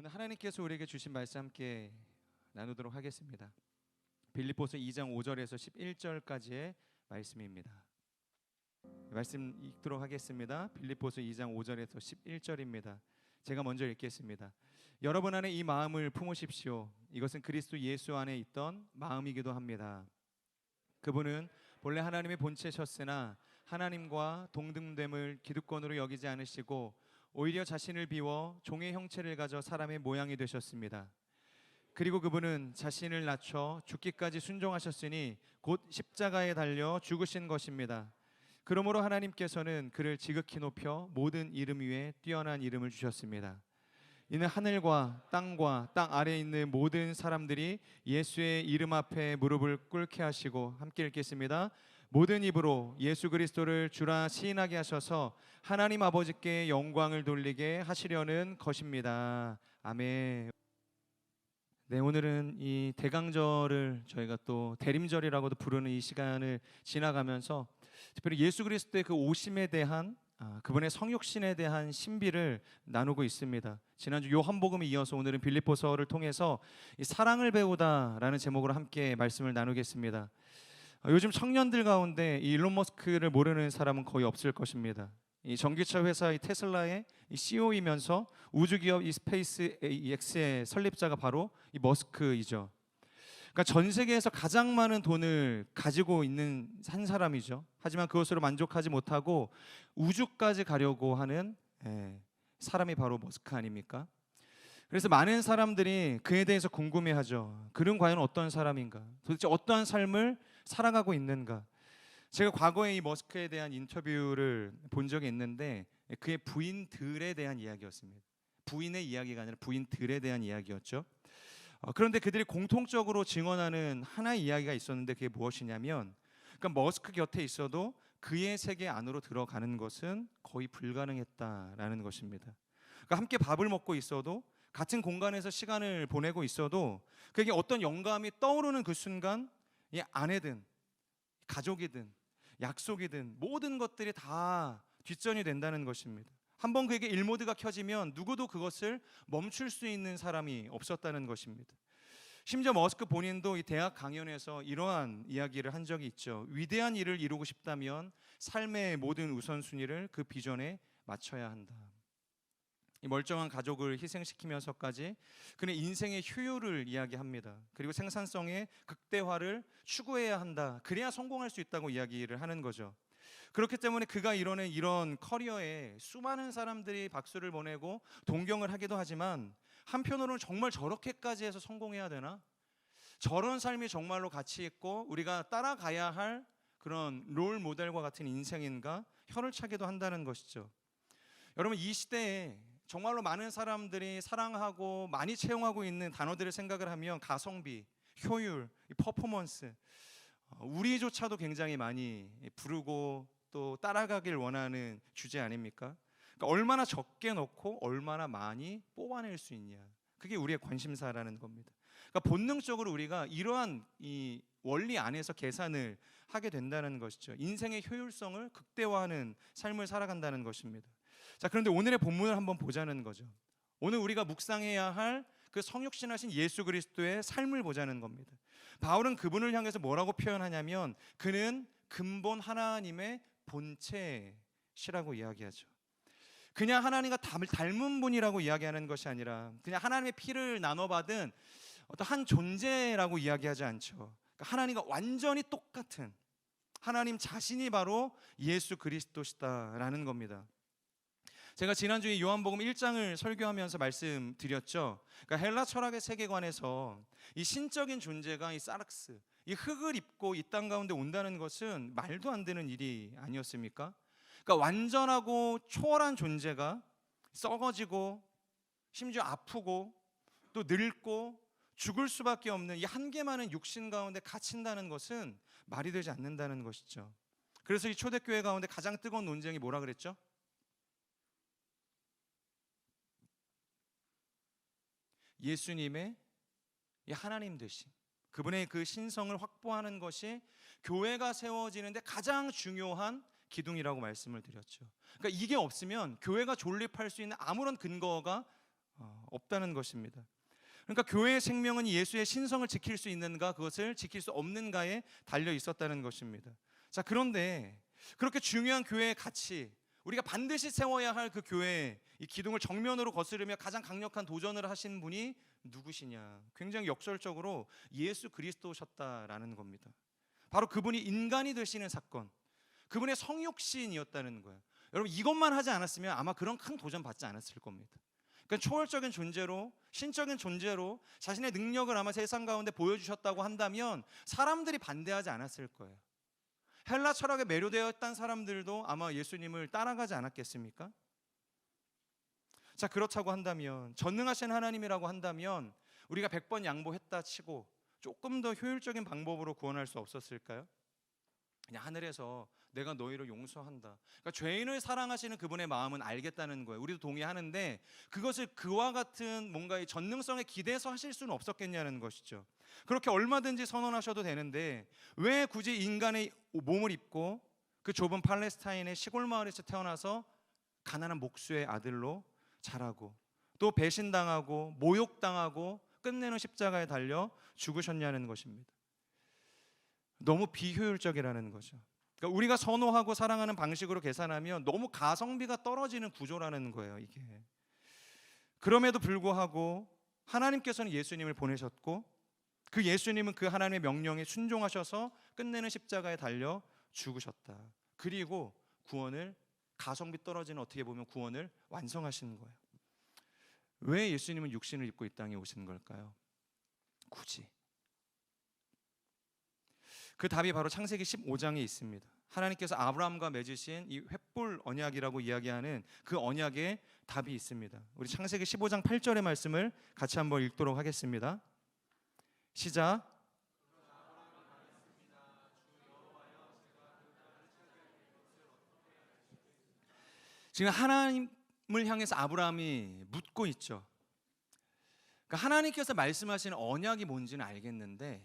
오늘 하나님께서 우리에게 주신 말씀 함께 나누도록 하겠습니다. 빌립보서 2장 5절에서 11절까지의 말씀입니다. 말씀 읽도록 하겠습니다. 빌립보서 2장 5절에서 11절입니다. 제가 먼저 읽겠습니다. 여러분 안에 이 마음을 품으십시오. 이것은 그리스도 예수 안에 있던 마음이기도 합니다. 그분은 본래 하나님의 본체셨으나 하나님과 동등됨을 기득권으로 여기지 않으시고 오히려 자신을 비워 종의 형체를 가져 사람의 모양이 되셨습니다. 그리고 그분은 자신을 낮춰 죽기까지 순종하셨으니 곧 십자가에 달려 죽으신 것입니다. 그러므로 하나님께서는 그를 지극히 높여 모든 이름 위에 뛰어난 이름을 주셨습니다. 이는 하늘과 땅 아래에 있는 모든 사람들이 예수의 이름 앞에 무릎을 꿇게 하시고, 함께 읽겠습니다. 모든 입으로 예수 그리스도를 주라 시인하게 하셔서 하나님 아버지께 영광을 돌리게 하시려는 것입니다. 아멘. 네, 오늘은 이 대강절을 저희가 또 대림절이라고도 부르는 이 시간을 지나가면서 특별히 예수 그리스도의 그 오심에 대한 그분의 성육신에 대한 신비를 나누고 있습니다. 지난주 요한복음에 이어서 오늘은 빌립보서를 통해서 이 사랑을 배우다라는 제목으로 함께 말씀을 나누겠습니다. 요즘 청년들 가운데 이 일론 머스크를 모르는 사람은 거의 없을 것입니다. 이 전기차 회사 이 테슬라의 이 CEO이면서 우주기업 이 스페이스 X의 설립자가 바로 이 머스크이죠. 그러니까 전 세계에서 가장 많은 돈을 가지고 있는 한 사람이죠. 하지만 그것으로 만족하지 못하고 우주까지 가려고 하는 사람이 바로 머스크 아닙니까? 그래서 많은 사람들이 그에 대해서 궁금해하죠. 그는 과연 어떤 사람인가? 도대체 어떠한 삶을 살아가고 있는가? 제가 과거에 이 머스크에 대한 인터뷰를 본 적이 있는데 그의 부인들에 대한 이야기였습니다. 부인의 이야기가 아니라 부인들에 대한 이야기였죠. 그런데 그들이 공통적으로 증언하는 하나의 이야기가 있었는데 그게 무엇이냐면, 그러니까 머스크 곁에 있어도 그의 세계 안으로 들어가는 것은 거의 불가능했다라는 것입니다. 그러니까 함께 밥을 먹고 있어도, 같은 공간에서 시간을 보내고 있어도 그에게 어떤 영감이 떠오르는 그 순간 이 아내든 가족이든 약속이든 모든 것들이 다 뒷전이 된다는 것입니다. 한번 그에게 일모드가 켜지면 누구도 그것을 멈출 수 있는 사람이 없었다는 것입니다. 심지어 머스크 본인도 이 대학 강연에서 이러한 이야기를 한 적이 있죠. 위대한 일을 이루고 싶다면 삶의 모든 우선순위를 그 비전에 맞춰야 한다. 이 멀쩡한 가족을 희생시키면서까지 그는 인생의 효율을 이야기합니다. 그리고 생산성의 극대화를 추구해야 한다. 그래야 성공할 수 있다고 이야기를 하는 거죠. 그렇기 때문에 그가 이뤄낸 이런 커리어에 수많은 사람들이 박수를 보내고 동경을 하기도 하지만, 한편으로는 정말 저렇게까지 해서 성공해야 되나? 저런 삶이 정말로 가치 있고 우리가 따라가야 할 그런 롤 모델과 같은 인생인가? 혀를 차기도 한다는 것이죠. 여러분, 이 시대에 정말로 많은 사람들이 사랑하고 많이 채용하고 있는 단어들을 생각을 하면 가성비, 효율, 퍼포먼스, 우리조차도 굉장히 많이 부르고 또 따라가길 원하는 주제 아닙니까? 그러니까 얼마나 적게 넣고 얼마나 많이 뽑아낼 수 있냐, 그게 우리의 관심사라는 겁니다. 그러니까 본능적으로 우리가 이러한 이 원리 안에서 계산을 하게 된다는 것이죠. 인생의 효율성을 극대화하는 삶을 살아간다는 것입니다. 자, 그런데 오늘의 본문을 한번 보자는 거죠. 오늘 우리가 묵상해야 할 그 성육신하신 예수 그리스도의 삶을 보자는 겁니다. 바울은 그분을 향해서 뭐라고 표현하냐면, 그는 근본 하나님의 본체시라고 이야기하죠. 그냥 하나님과 닮은 분이라고 이야기하는 것이 아니라 그냥 하나님의 피를 나눠받은 어떤 한 존재라고 이야기하지 않죠. 그러니까 하나님과 완전히 똑같은 하나님 자신이 바로 예수 그리스도시다라는 겁니다. 제가 지난주에 요한복음 1장을 설교하면서 말씀드렸죠. 그러니까 헬라 철학의 세계관에서 이 신적인 존재가 이 사락스, 이 흙을 입고 이 땅 가운데 온다는 것은 말도 안 되는 일이 아니었습니까? 그러니까 완전하고 초월한 존재가 썩어지고 심지어 아프고 또 늙고 죽을 수밖에 없는 이 한계 많은 육신 가운데 갇힌다는 것은 말이 되지 않는다는 것이죠. 그래서 이 초대교회 가운데 가장 뜨거운 논쟁이 뭐라 그랬죠? 예수님의 이 하나님 되심, 그분의 그 신성을 확보하는 것이 교회가 세워지는데 가장 중요한 기둥이라고 말씀을 드렸죠. 그러니까 이게 없으면 교회가 존립할 수 있는 아무런 근거가 없다는 것입니다. 그러니까 교회의 생명은 예수의 신성을 지킬 수 있는가, 그것을 지킬 수 없는가에 달려 있었다는 것입니다. 자, 그런데 그렇게 중요한 교회의 가치, 우리가 반드시 세워야 할 그 교회의 이 기둥을 정면으로 거스르며 가장 강력한 도전을 하신 분이 누구시냐? 굉장히 역설적으로 예수 그리스도셨다라는 겁니다. 바로 그분이 인간이 되시는 사건, 그분의 성육신이었다는 거예요. 여러분, 이것만 하지 않았으면 아마 그런 큰 도전 받지 않았을 겁니다. 그러니까 초월적인 존재로, 신적인 존재로 자신의 능력을 아마 세상 가운데 보여주셨다고 한다면 사람들이 반대하지 않았을 거예요. 헬라 철학에 매료되어 있던 사람들도 아마 예수님을 따라가지 않았겠습니까? 자, 그렇다고 한다면, 전능하신 하나님이라고 한다면 우리가 100번 양보했다 치고 조금 더 효율적인 방법으로 구원할 수 없었을까요? 그냥 하늘에서 내가 너희를 용서한다. 그러니까 죄인을 사랑하시는 그분의 마음은 알겠다는 거예요. 우리도 동의하는데 그것을 그와 같은 뭔가의 전능성에 기대서 하실 수는 없었겠냐는 것이죠. 그렇게 얼마든지 선언하셔도 되는데 왜 굳이 인간의 몸을 입고 그 좁은 팔레스타인의 시골 마을에서 태어나서 가난한 목수의 아들로 자라고 또 배신당하고 모욕당하고 끝내는 십자가에 달려 죽으셨냐는 것입니다. 너무 비효율적이라는 거죠. 그러니까 우리가 선호하고 사랑하는 방식으로 계산하면 너무 가성비가 떨어지는 구조라는 거예요, 이게. 그럼에도 불구하고 하나님께서는 예수님을 보내셨고 그 예수님은 그 하나님의 명령에 순종하셔서 끝내는 십자가에 달려 죽으셨다. 그리고 구원을, 가성비 떨어지는 어떻게 보면 구원을 완성하시는 거예요. 왜 예수님은 육신을 입고 이 땅에 오신 걸까요? 굳이. 그 답이 바로 창세기 15장에 있습니다. 하나님께서 아브라함과 맺으신 이 횃불 언약이라고 이야기하는 그 언약에 답이 있습니다. 우리 창세기 15장 8절의 말씀을 같이 한번 읽도록 하겠습니다. 시작. 지금 하나님을 향해서 아브라함이 묻고 있죠. 그러니까 하나님께서 말씀하시는 언약이 뭔지는 알겠는데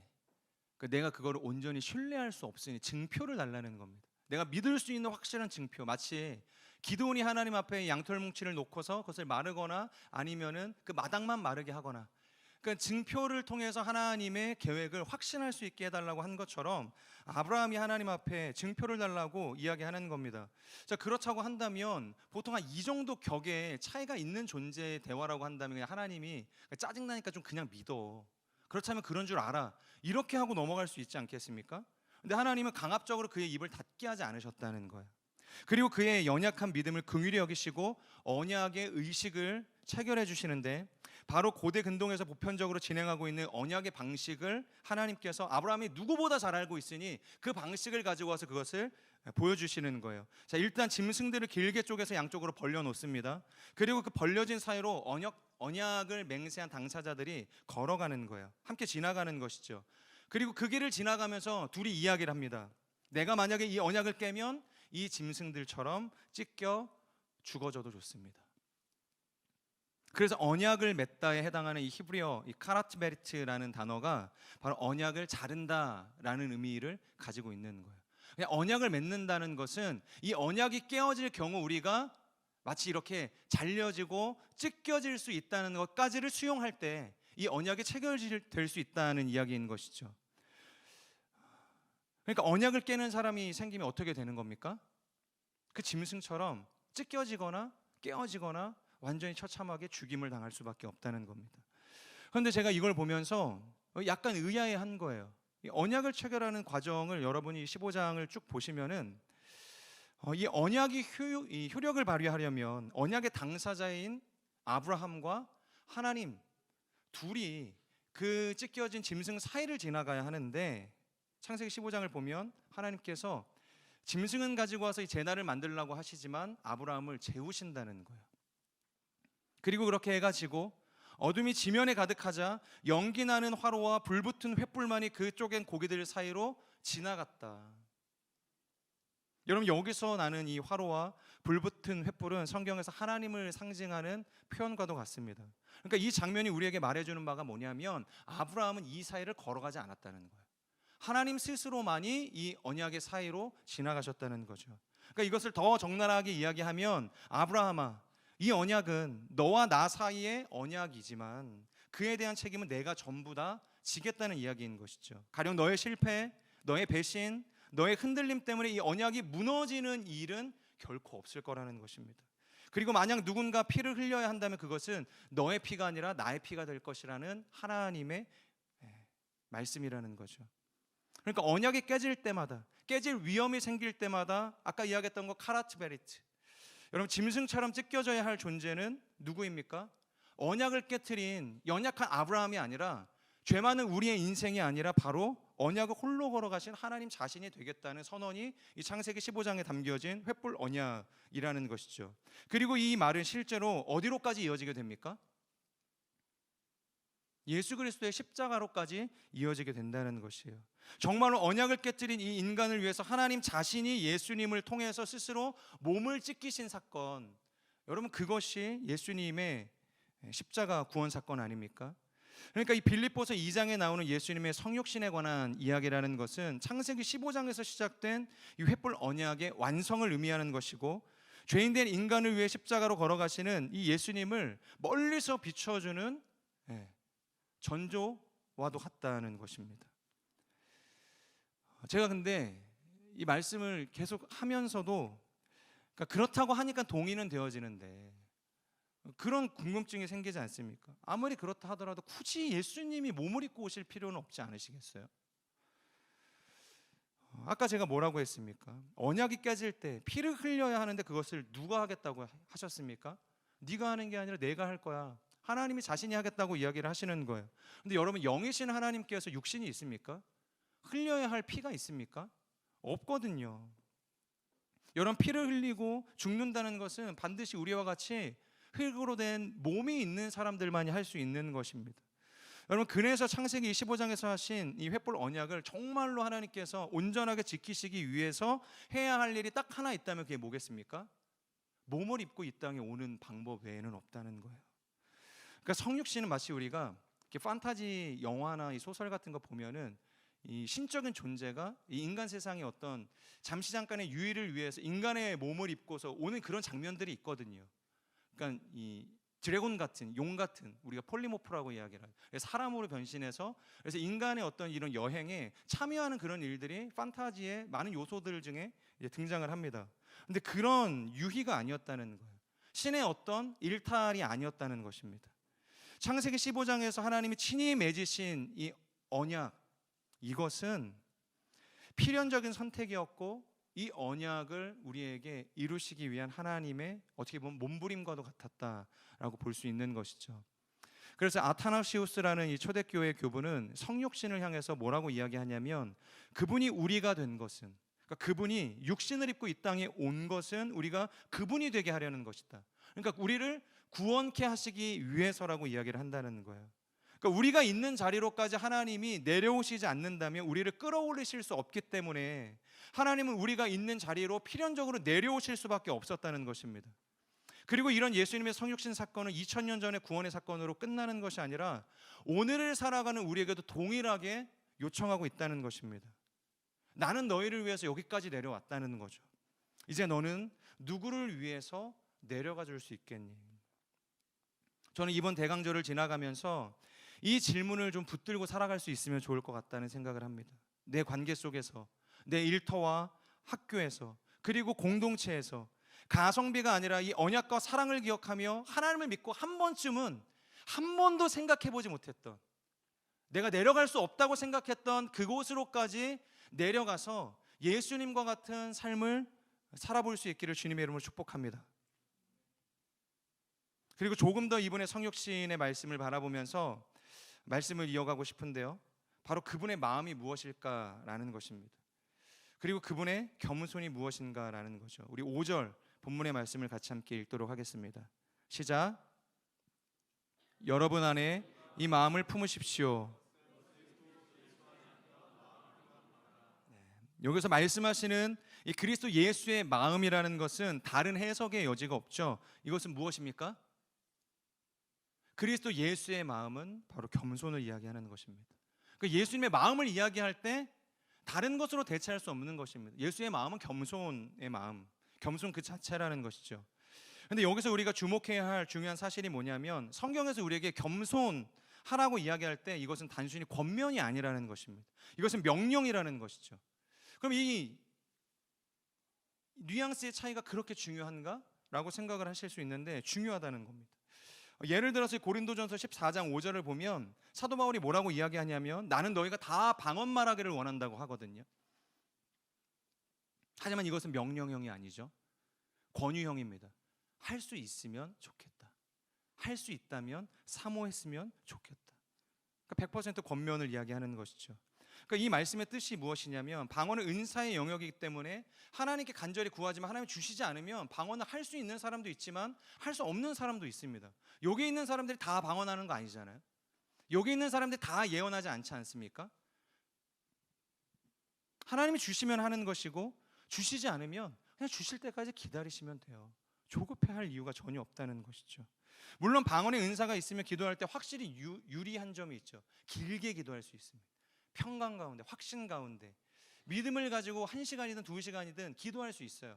내가 그거를 온전히 신뢰할 수 없으니 증표를 달라는 겁니다. 내가 믿을 수 있는 확실한 증표. 마치 기드온이 하나님 앞에 양털 뭉치를 놓고서 그것을 마르거나 아니면은 그 마당만 마르게 하거나, 그러니까 증표를 통해서 하나님의 계획을 확신할 수 있게 해달라고 한 것처럼 아브라함이 하나님 앞에 증표를 달라고 이야기하는 겁니다. 자, 그렇다고 한다면 보통 한 이 정도 격의 차이가 있는 존재의 대화라고 한다면 하나님이 짜증나니까 좀 그냥 믿어, 그렇다면 그런 줄 알아, 이렇게 하고 넘어갈 수 있지 않겠습니까? 근데 하나님은 강압적으로 그의 입을 닫게 하지 않으셨다는 거예요. 그리고 그의 연약한 믿음을 긍휼히 여기시고 언약의 의식을 체결해 주시는데, 바로 고대 근동에서 보편적으로 진행하고 있는 언약의 방식을 하나님께서 아브라함이 누구보다 잘 알고 있으니 그 방식을 가지고 와서 그것을 보여주시는 거예요. 자, 일단 짐승들을 길게 쪼개서 양쪽으로 벌려 놓습니다. 그리고 그 벌려진 사이로 언약을 맹세한 당사자들이 걸어가는 거예요. 함께 지나가는 것이죠. 그리고 그 길을 지나가면서 둘이 이야기를 합니다. 내가 만약에 이 언약을 깨면 이 짐승들처럼 찢겨 죽어져도 좋습니다. 그래서 언약을 맺다에 해당하는 이 히브리어 이 카라트베리트라는 단어가 바로 언약을 자른다라는 의미를 가지고 있는 거예요. 그냥 언약을 맺는다는 것은 이 언약이 깨어질 경우 우리가 마치 이렇게 잘려지고 찢겨질 수 있다는 것까지를 수용할 때 이 언약이 체결될 수 있다는 이야기인 것이죠. 그러니까 언약을 깨는 사람이 생기면 어떻게 되는 겁니까? 그 짐승처럼 찢겨지거나 깨어지거나 완전히 처참하게 죽임을 당할 수밖에 없다는 겁니다. 그런데 제가 이걸 보면서 약간 의아해한 거예요. 이 언약을 체결하는 과정을 여러분이 15장을 쭉 보시면은 이 언약이 효력을 발휘하려면 언약의 당사자인 아브라함과 하나님 둘이 그 찢겨진 짐승 사이를 지나가야 하는데, 창세기 15장을 보면 하나님께서 짐승은 가지고 와서 이 제단을 만들려고 하시지만 아브라함을 재우신다는 거예요. 그리고 그렇게 해가 지고 어둠이 지면에 가득하자 연기 나는 화로와 불붙은 횃불만이 그 쪼갠 고기들 사이로 지나갔다. 여러분, 여기서 나는 이 화로와 불붙은 횃불은 성경에서 하나님을 상징하는 표현과도 같습니다. 그러니까 이 장면이 우리에게 말해주는 바가 뭐냐면 아브라함은 이 사이를 걸어가지 않았다는 거예요. 하나님 스스로만이 이 언약의 사이로 지나가셨다는 거죠. 그러니까 이것을 더 적나라하게 이야기하면 아브라함아, 이 언약은 너와 나 사이의 언약이지만 그에 대한 책임은 내가 전부 다 지겠다는 이야기인 것이죠. 가령 너의 실패, 너의 배신, 너의 흔들림 때문에 이 언약이 무너지는 일은 결코 없을 거라는 것입니다. 그리고 만약 누군가 피를 흘려야 한다면 그것은 너의 피가 아니라 나의 피가 될 것이라는 하나님의 말씀이라는 거죠. 그러니까 언약이 깨질 때마다, 깨질 위험이 생길 때마다 아까 이야기했던 거 카라트 베리트, 여러분 짐승처럼 찢겨져야 할 존재는 누구입니까? 언약을 깨트린 연약한 아브라함이 아니라 죄 많은 우리의 인생이 아니라 바로 언약을 홀로 걸어가신 하나님 자신이 되겠다는 선언이 이 창세기 15장에 담겨진 횃불 언약이라는 것이죠. 그리고 이 말은 실제로 어디로까지 이어지게 됩니까? 예수 그리스도의 십자가로까지 이어지게 된다는 것이에요. 정말로 언약을 깨뜨린 이 인간을 위해서 하나님 자신이 예수님을 통해서 스스로 몸을 찢기신 사건, 여러분 그것이 예수님의 십자가 구원 사건 아닙니까? 그러니까 이 빌립보서 2장에 나오는 예수님의 성육신에 관한 이야기라는 것은 창세기 15장에서 시작된 이 횃불 언약의 완성을 의미하는 것이고, 죄인된 인간을 위해 십자가로 걸어가시는 이 예수님을 멀리서 비춰주는 전조와도 같다는 것입니다. 제가 근데 이 말씀을 계속 하면서도 그러니까 그렇다고 하니까 동의는 되어지는데 그런 궁금증이 생기지 않습니까? 아무리 그렇다 하더라도 굳이 예수님이 몸을 입고 오실 필요는 없지 않으시겠어요? 아까 제가 뭐라고 했습니까? 언약이 깨질 때 피를 흘려야 하는데 그것을 누가 하겠다고 하셨습니까? 네가 하는 게 아니라 내가 할 거야. 하나님이 자신이 하겠다고 이야기를 하시는 거예요. 근데 여러분 영이신 하나님께서 육신이 있습니까? 흘려야 할 피가 있습니까? 없거든요. 여러분 피를 흘리고 죽는다는 것은 반드시 우리와 같이 흙으로 된 몸이 있는 사람들만이 할 수 있는 것입니다. 여러분 그래서 창세기 25장에서 하신 이 횃불 언약을 정말로 하나님께서 온전하게 지키시기 위해서 해야 할 일이 딱 하나 있다면 그게 뭐겠습니까? 몸을 입고 이 땅에 오는 방법 외에는 없다는 거예요. 그러니까 성육신은 마치 우리가 이렇게 판타지 영화나 이 소설 같은 거 보면은 이 신적인 존재가 이 인간 세상의 어떤 잠시 잠깐의 유의를 위해서 인간의 몸을 입고서 오는 그런 장면들이 있거든요. 그러니까 이 드래곤 같은, 용 같은, 우리가 폴리모프라고 이야기를 해요. 사람으로 변신해서 그래서 인간의 어떤 이런 여행에 참여하는 그런 일들이 판타지의 많은 요소들 중에 등장을 합니다. 근데 그런 유희가 아니었다는 거예요. 신의 어떤 일탈이 아니었다는 것입니다. 창세기 15장에서 하나님이 친히 맺으신 이 언약, 이것은 필연적인 선택이었고 이 언약을 우리에게 이루시기 위한 하나님의 어떻게 보면 몸부림과도 같았다라고 볼 수 있는 것이죠. 그래서 아타나시우스라는 이 초대교회 교부는 성육신을 향해서 뭐라고 이야기하냐면 그분이 우리가 된 것은, 그러니까 그분이 육신을 입고 이 땅에 온 것은 우리가 그분이 되게 하려는 것이다. 그러니까 우리를 구원케 하시기 위해서라고 이야기를 한다는 거예요. 그러니까 우리가 있는 자리로까지 하나님이 내려오시지 않는다면 우리를 끌어올리실 수 없기 때문에 하나님은 우리가 있는 자리로 필연적으로 내려오실 수밖에 없었다는 것입니다. 그리고 이런 예수님의 성육신 사건은 2000년 전의 구원의 사건으로 끝나는 것이 아니라 오늘을 살아가는 우리에게도 동일하게 요청하고 있다는 것입니다. 나는 너희를 위해서 여기까지 내려왔다는 거죠. 이제 너는 누구를 위해서 내려가 줄 수 있겠니? 저는 이번 대강절을 지나가면서 이 질문을 좀 붙들고 살아갈 수 있으면 좋을 것 같다는 생각을 합니다. 내 관계 속에서, 내 일터와 학교에서, 그리고 공동체에서 가성비가 아니라 이 언약과 사랑을 기억하며 하나님을 믿고 한 번쯤은 한 번도 생각해보지 못했던, 내가 내려갈 수 없다고 생각했던 그곳으로까지 내려가서 예수님과 같은 삶을 살아볼 수 있기를 주님의 이름으로 축복합니다. 그리고 조금 더 이분의 성육신의 말씀을 바라보면서 말씀을 이어가고 싶은데요, 바로 그분의 마음이 무엇일까라는 것입니다. 그리고 그분의 겸손이 무엇인가라는 거죠. 우리 5절 본문의 말씀을 같이 함께 읽도록 하겠습니다. 시작. 여러분 안에 이 마음을 품으십시오. 여기서 말씀하시는 이 그리스도 예수의 마음이라는 것은 다른 해석의 여지가 없죠. 이것은 무엇입니까? 그리스도 예수의 마음은 바로 겸손을 이야기하는 것입니다. 그러니까 예수님의 마음을 이야기할 때 다른 것으로 대체할 수 없는 것입니다. 예수의 마음은 겸손의 마음, 겸손 그 자체라는 것이죠. 근데 여기서 우리가 주목해야 할 중요한 사실이 뭐냐면 성경에서 우리에게 겸손하라고 이야기할 때 이것은 단순히 권면이 아니라는 것입니다. 이것은 명령이라는 것이죠. 그럼 이 뉘앙스의 차이가 그렇게 중요한가? 라고 생각을 하실 수 있는데 중요하다는 겁니다. 예를 들어서 고린도전서 14장 5절을 보면 사도 바울이 뭐라고 이야기하냐면 나는 너희가 다 방언 말하기를 원한다고 하거든요. 하지만 이것은 명령형이 아니죠. 권유형입니다. 할 수 있으면 좋겠다. 할 수 있다면 사모했으면 좋겠다. 그러니까 100% 권면을 이야기하는 것이죠. 그러니까 이 말씀의 뜻이 무엇이냐면 방언은 은사의 영역이기 때문에 하나님께 간절히 구하지만 하나님이 주시지 않으면 방언을 할 수 있는 사람도 있지만 할 수 없는 사람도 있습니다. 여기 있는 사람들이 다 방언하는 거 아니잖아요. 여기 있는 사람들이 다 예언하지 않지 않습니까? 하나님이 주시면 하는 것이고 주시지 않으면 그냥 주실 때까지 기다리시면 돼요. 조급해할 이유가 전혀 없다는 것이죠. 물론 방언의 은사가 있으면 기도할 때 확실히 유리한 점이 있죠. 길게 기도할 수 있습니다. 평강 가운데, 확신 가운데 믿음을 가지고 1시간이든 2시간이든 기도할 수 있어요.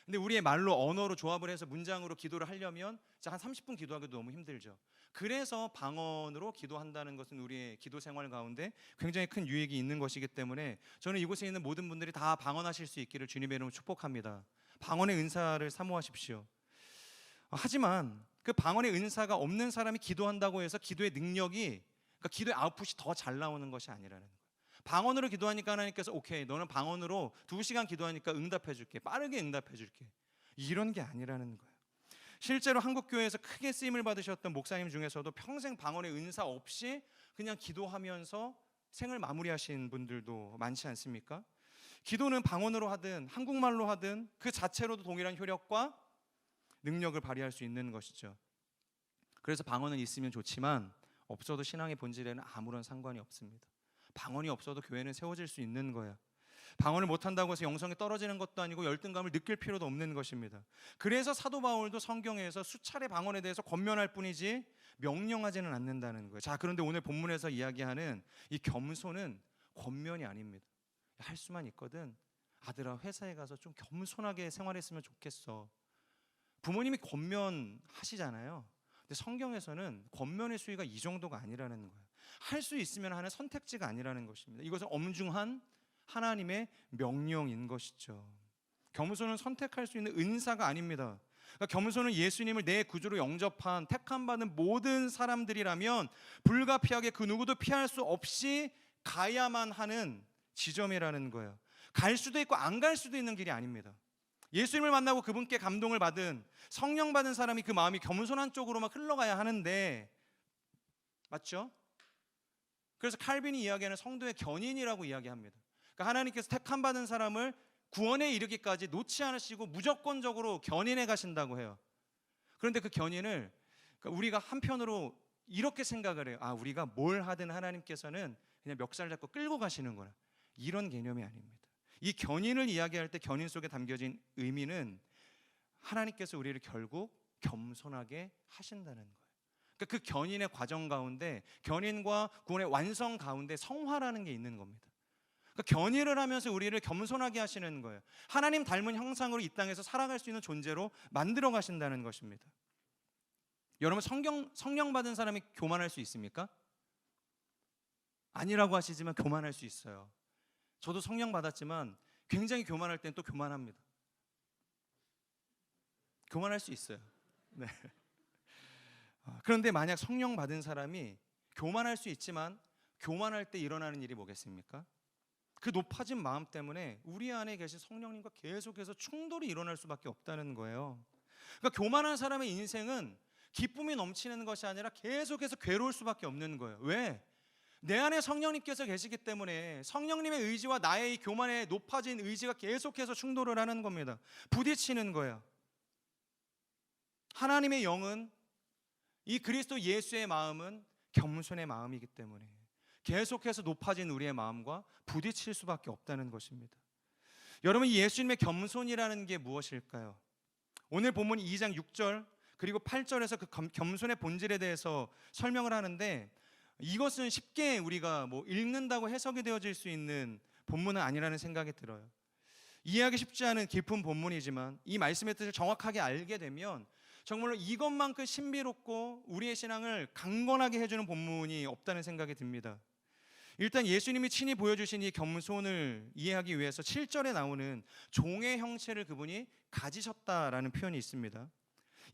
근데 우리의 말로 언어로 조합을 해서 문장으로 기도를 하려면 한 30분 기도하기도 너무 힘들죠. 그래서 방언으로 기도한다는 것은 우리의 기도 생활 가운데 굉장히 큰 유익이 있는 것이기 때문에 저는 이곳에 있는 모든 분들이 다 방언하실 수 있기를 주님의 이름으로 축복합니다. 방언의 은사를 사모하십시오. 하지만 그 방언의 은사가 없는 사람이 기도한다고 해서 기도의 능력이, 그러니까 기도의 아웃풋이 더 잘 나오는 것이 아니라는 거예요. 방언으로 기도하니까 하나님께서 오케이, 너는 방언으로 2시간 기도하니까 응답해 줄게, 빠르게 응답해 줄게, 이런 게 아니라는 거예요. 실제로 한국교회에서 크게 쓰임을 받으셨던 목사님 중에서도 평생 방언의 은사 없이 그냥 기도하면서 생을 마무리하신 분들도 많지 않습니까? 기도는 방언으로 하든 한국말로 하든 그 자체로도 동일한 효력과 능력을 발휘할 수 있는 것이죠. 그래서 방언은 있으면 좋지만 없어도 신앙의 본질에는 아무런 상관이 없습니다. 방언이 없어도 교회는 세워질 수 있는 거예요. 방언을 못한다고 해서 영성이 떨어지는 것도 아니고 열등감을 느낄 필요도 없는 것입니다. 그래서 사도 바울도 성경에서 수차례 방언에 대해서 권면할 뿐이지 명령하지는 않는다는 거예요. 자, 그런데 오늘 본문에서 이야기하는 이 겸손은 권면이 아닙니다. 할 수만 있거든 아들아 회사에 가서 좀 겸손하게 생활했으면 좋겠어. 부모님이 권면하시잖아요. 근데 성경에서는 권면의 수위가 이 정도가 아니라는 거예요. 할 수 있으면 하는 선택지가 아니라는 것입니다. 이것은 엄중한 하나님의 명령인 것이죠. 겸손은 선택할 수 있는 은사가 아닙니다. 그러니까 겸손은 예수님을 내 구주로 영접한 택함받은 모든 사람들이라면 불가피하게 그 누구도 피할 수 없이 가야만 하는 지점이라는 거예요. 갈 수도 있고 안 갈 수도 있는 길이 아닙니다. 예수님을 만나고 그분께 감동을 받은, 성령 받은 사람이 그 마음이 겸손한 쪽으로만 흘러가야 하는데, 맞죠? 그래서 칼빈이 이야기하는 성도의 견인이라고 이야기합니다. 그러니까 하나님께서 택함 받은 사람을 구원에 이르기까지 놓지 않으시고 무조건적으로 견인해 가신다고 해요. 그런데 그 견인을 그러니까 우리가 한편으로 이렇게 생각을 해요. 아, 우리가 뭘 하든 하나님께서는 그냥 멱살 잡고 끌고 가시는구나, 이런 개념이 아닙니다. 이 견인을 이야기할 때 견인 속에 담겨진 의미는 하나님께서 우리를 결국 겸손하게 하신다는 거예요. 그러니까 그 견인의 과정 가운데, 견인과 구원의 완성 가운데 성화라는 게 있는 겁니다. 그러니까 견인을 하면서 우리를 겸손하게 하시는 거예요. 하나님 닮은 형상으로 이 땅에서 살아갈 수 있는 존재로 만들어 가신다는 것입니다. 여러분, 성령 받은 사람이 교만할 수 있습니까? 아니라고 하시지만 교만할 수 있어요. 저도 성령 받았지만 굉장히 교만할 때는 또 교만합니다. 교만할 수 있어요. 네. 그런데 만약 성령 받은 사람이 교만할 수 있지만 교만할 때 일어나는 일이 뭐겠습니까? 그 높아진 마음 때문에 우리 안에 계신 성령님과 계속해서 충돌이 일어날 수밖에 없다는 거예요. 그러니까 교만한 사람의 인생은 기쁨이 넘치는 것이 아니라 계속해서 괴로울 수밖에 없는 거예요. 왜? 내 안에 성령님께서 계시기 때문에 성령님의 의지와 나의 이 교만의 높아진 의지가 계속해서 충돌을 하는 겁니다. 부딪히는 거예요. 하나님의 영은, 이 그리스도 예수의 마음은 겸손의 마음이기 때문에 계속해서 높아진 우리의 마음과 부딪힐 수밖에 없다는 것입니다. 여러분, 이 예수님의 겸손이라는 게 무엇일까요? 오늘 본문 2장 6절 그리고 8절에서 그 겸손의 본질에 대해서 설명을 하는데, 이것은 쉽게 우리가 읽는다고 해석이 되어질 수 있는 본문은 아니라는 생각이 들어요. 이해하기 쉽지 않은 깊은 본문이지만 이 말씀의 뜻을 정확하게 알게 되면 정말로 이것만큼 신비롭고 우리의 신앙을 강건하게 해주는 본문이 없다는 생각이 듭니다. 일단 예수님이 친히 보여주신 이 겸손을 이해하기 위해서 7절에 나오는 종의 형체를 그분이 가지셨다라는 표현이 있습니다.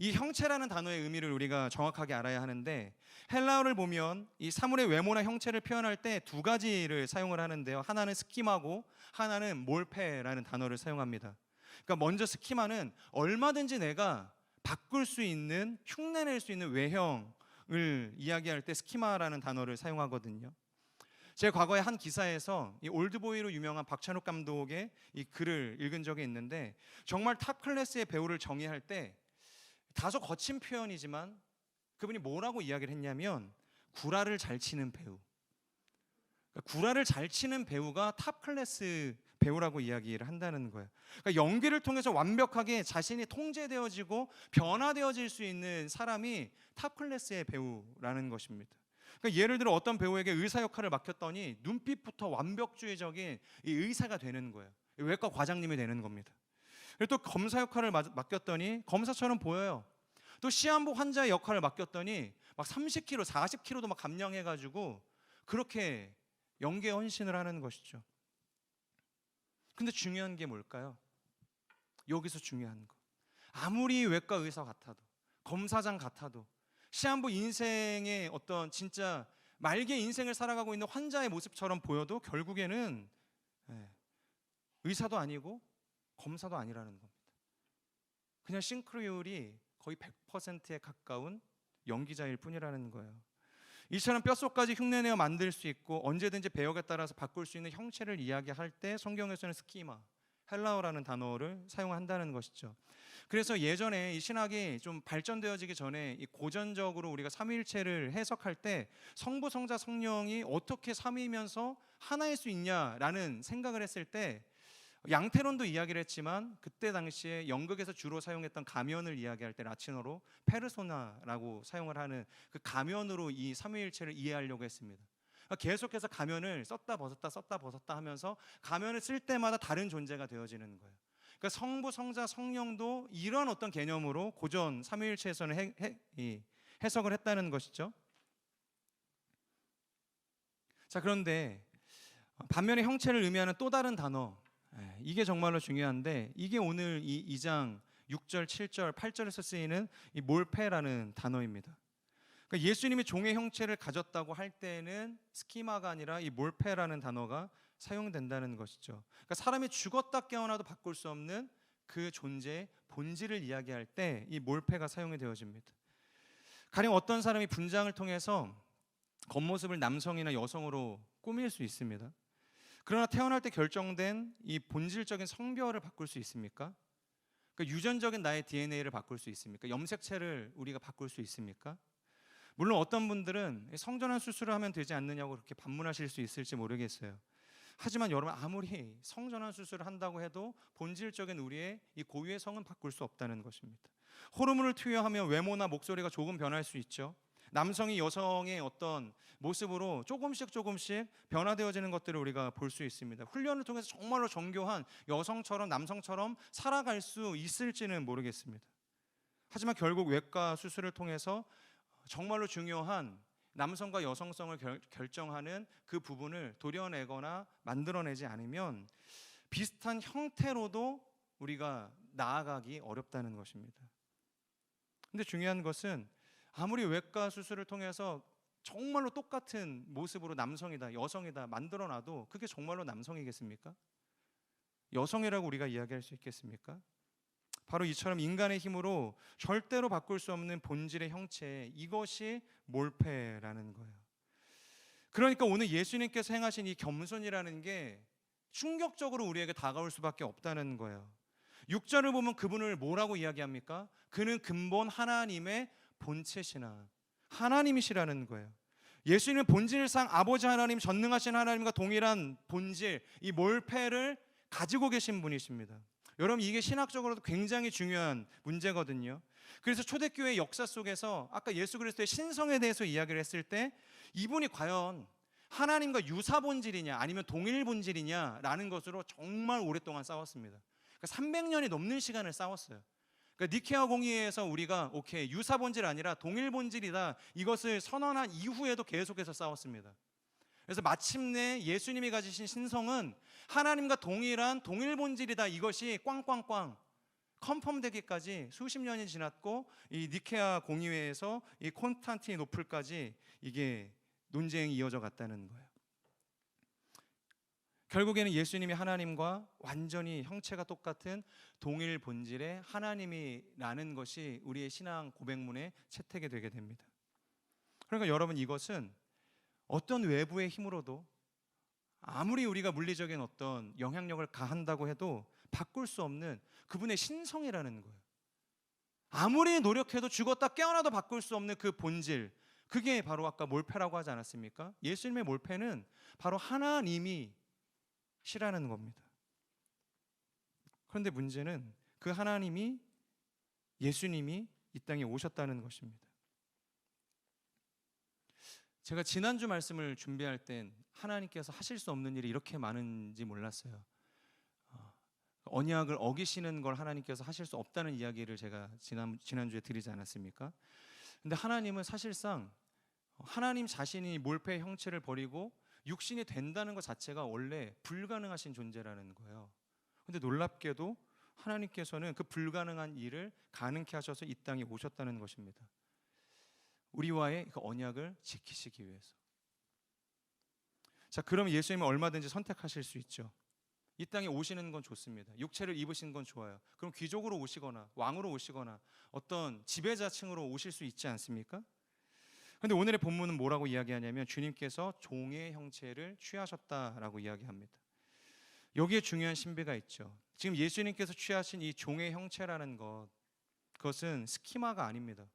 이 형체라는 단어의 의미를 우리가 정확하게 알아야 하는데, 헬라어를 보면 이 사물의 외모나 형체를 표현할 때 두 가지를 사용을 하는데요. 하나는 스키마고 하나는 몰페라는 단어를 사용합니다. 그러니까 먼저 스키마는 얼마든지 내가 바꿀 수 있는, 흉내낼 수 있는 외형을 이야기할 때 스키마라는 단어를 사용하거든요. 제 과거에 한 기사에서 이 올드보이로 유명한 박찬욱 감독의 이 글을 읽은 적이 있는데, 정말 탑 클래스의 배우를 정의할 때 다소 거친 표현이지만 그분이 뭐라고 이야기를 했냐면, 구라를 잘 치는 배우, 그러니까 구라를 잘 치는 배우가 탑 클래스 배우라고 이야기를 한다는 거예요. 그러니까 연기를 통해서 완벽하게 자신이 통제되어지고 변화되어질 수 있는 사람이 탑 클래스의 배우라는 것입니다. 그러니까 예를 들어 어떤 배우에게 의사 역할을 맡겼더니 눈빛부터 완벽주의적인 이 의사가 되는 거예요. 외과 과장님이 되는 겁니다. 그리고 또 검사 역할을 맡겼더니 검사처럼 보여요. 또 시한부 환자의 역할을 맡겼더니 막 30kg, 40kg도 막 감량해가지고 그렇게 연기에 헌신을 하는 것이죠. 근데 중요한 게 뭘까요? 여기서 중요한 거, 아무리 외과 의사 같아도, 검사장 같아도, 시한부 인생의 어떤 진짜 말개 인생을 살아가고 있는 환자의 모습처럼 보여도 결국에는 의사도 아니고 검사도 아니라는 겁니다. 그냥 싱크로율이 거의 100%에 가까운 연기자일 뿐이라는 거예요. 이처럼 뼛속까지 흉내내어 만들 수 있고 언제든지 배역에 따라서 바꿀 수 있는 형체를 이야기할 때 성경에서는 스키마, 헬라어라는 단어를 사용한다는 것이죠. 그래서 예전에 이 신학이 좀 발전되어지기 전에 이 고전적으로 우리가 삼위일체를 해석할 때 성부, 성자, 성령이 어떻게 삼위이면서 하나일 수 있냐라는 생각을 했을 때 양태론도 이야기를 했지만, 그때 당시에 연극에서 주로 사용했던 가면을 이야기할 때 라틴어로 페르소나라고 사용을 하는 그 가면으로 이 삼위일체를 이해하려고 했습니다. 계속해서 가면을 썼다 벗었다 썼다 벗었다 하면서 가면을 쓸 때마다 다른 존재가 되어지는 거예요. 그러니까 성부, 성자, 성령도 이런 어떤 개념으로 고전 삼위일체에서는 해석을 했다는 것이죠. 자, 그런데 반면에 형체를 의미하는 또 다른 단어, 이게 정말로 중요한데, 이게 오늘 이 2장 6절, 7절, 8절에서 쓰이는 이 몰페라는 단어입니다. 그러니까 예수님이 종의 형체를 가졌다고 할 때는 스키마가 아니라 이 몰페라는 단어가 사용된다는 것이죠. 그러니까 사람이 죽었다 깨어나도 바꿀 수 없는 그 존재의 본질을 이야기할 때 이 몰페가 사용이 되어집니다. 가령 어떤 사람이 분장을 통해서 겉모습을 남성이나 여성으로 꾸밀 수 있습니다. 그러나 태어날 때 결정된 이 본질적인 성별을 바꿀 수 있습니까? 그러니까 유전적인 나의 DNA를 바꿀 수 있습니까? 염색체를 우리가 바꿀 수 있습니까? 물론 어떤 분들은 성전환 수술을 하면 되지 않느냐고 그렇게 반문하실 수 있을지 모르겠어요. 하지만 여러분, 아무리 성전환 수술을 한다고 해도 본질적인 우리의 이 고유의 성은 바꿀 수 없다는 것입니다. 호르몬을 투여하면 외모나 목소리가 조금 변할 수 있죠. 남성이 여성의 어떤 모습으로 조금씩 변화되어지는 것들을 우리가 볼 수 있습니다. 훈련을 통해서 정말로 정교한 여성처럼 남성처럼 살아갈 수 있을지는 모르겠습니다. 하지만 결국 외과 수술을 통해서 정말로 중요한 남성과 여성성을 결정하는 그 부분을 도려내거나 만들어내지 않으면 비슷한 형태로도 우리가 나아가기 어렵다는 것입니다. 근데 중요한 것은 아무리 외과 수술을 통해서 정말로 똑같은 모습으로 남성이다, 여성이다 만들어놔도 그게 정말로 남성이겠습니까? 여성이라고 우리가 이야기할 수 있겠습니까? 바로 이처럼 인간의 힘으로 절대로 바꿀 수 없는 본질의 형체, 이것이 몰페라는 거예요. 그러니까 오늘 예수님께서 행하신 이 겸손이라는 게 충격적으로 우리에게 다가올 수밖에 없다는 거예요. 6절을 보면 그분을 뭐라고 이야기합니까? 그는 근본 하나님의 본체시나 하나님이시라는 거예요. 예수님은 본질상 아버지 하나님, 전능하신 하나님과 동일한 본질, 이 몰페를 가지고 계신 분이십니다. 여러분, 이게 신학적으로도 굉장히 중요한 문제거든요. 그래서 초대교회 역사 속에서 아까 예수 그리스도의 신성에 대해서 이야기를 했을 때 이분이 과연 하나님과 유사 본질이냐 아니면 동일 본질이냐라는 것으로 정말 오랫동안 싸웠습니다. 그러니까 300년이 넘는 시간을 싸웠어요. 그러니까 니케아 공의회에서 우리가 오케이 유사 본질 아니라 동일 본질이다 이것을 선언한 이후에도 계속해서 싸웠습니다. 그래서 마침내 예수님이 가지신 신성은 하나님과 동일한 동일 본질이다 이것이 꽝꽝꽝 컨펌되기까지 수십 년이 지났고 이 니케아 공의회에서 이 콘스탄티노플까지 이게 논쟁이 이어져 갔다는 거예요. 결국에는 예수님이 하나님과 완전히 형체가 똑같은 동일 본질의 하나님이라는 것이 우리의 신앙 고백문에 채택이 되게 됩니다. 그러니까 여러분 이것은 어떤 외부의 힘으로도 아무리 우리가 물리적인 어떤 영향력을 가한다고 해도 바꿀 수 없는 그분의 신성이라는 거예요. 아무리 노력해도 죽었다 깨어나도 바꿀 수 없는 그 본질, 그게 바로 아까 몰패라고 하지 않았습니까? 예수님의 몰패는 바로 하나님이 시라는 겁니다. 그런데 문제는 그 하나님이 예수님이 이 땅에 오셨다는 것입니다. 제가 지난주 말씀을 준비할 땐 하나님께서 하실 수 없는 일이 이렇게 많은지 몰랐어요. 언약을 어기시는 걸 하나님께서 하실 수 없다는 이야기를 제가 지난주에 드리지 않았습니까? 근데 하나님은 사실상 하나님 자신이 몰패의 형체를 버리고 육신이 된다는 것 자체가 원래 불가능하신 존재라는 거예요. 근데 놀랍게도 하나님께서는 그 불가능한 일을 가능케 하셔서 이 땅에 오셨다는 것입니다. 우리와의 그 언약을 지키시기 위해서. 자, 그럼 예수님은 얼마든지 선택하실 수 있죠. 이 땅에 오시는 건 좋습니다. 육체를 입으신 건 좋아요. 그럼 귀족으로 오시거나 왕으로 오시거나 어떤 지배자층으로 오실 수 있지 않습니까? 그런데 오늘의 본문은 뭐라고 이야기하냐면 주님께서 종의 형체를 취하셨다라고 이야기합니다. 여기에 중요한 신비가 있죠. 지금 예수님께서 취하신 이 종의 형체라는 그것은 스키마가 아닙니다.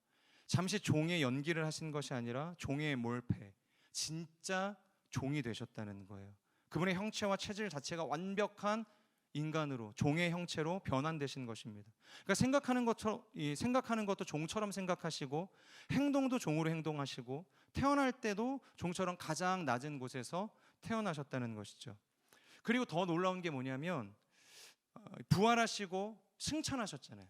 잠시 종의 연기를 하신 것이 아니라 종의 몰패, 진짜 종이 되셨다는 거예요. 그분의 형체와 체질 자체가 완벽한 인간으로 종의 형체로 변환되신 것입니다. 그러니까 생각하는 것도 종처럼 생각하시고 행동도 종으로 행동하시고 태어날 때도 종처럼 가장 낮은 곳에서 태어나셨다는 것이죠. 그리고 더 놀라운 게 뭐냐면 부활하시고 승천하셨잖아요.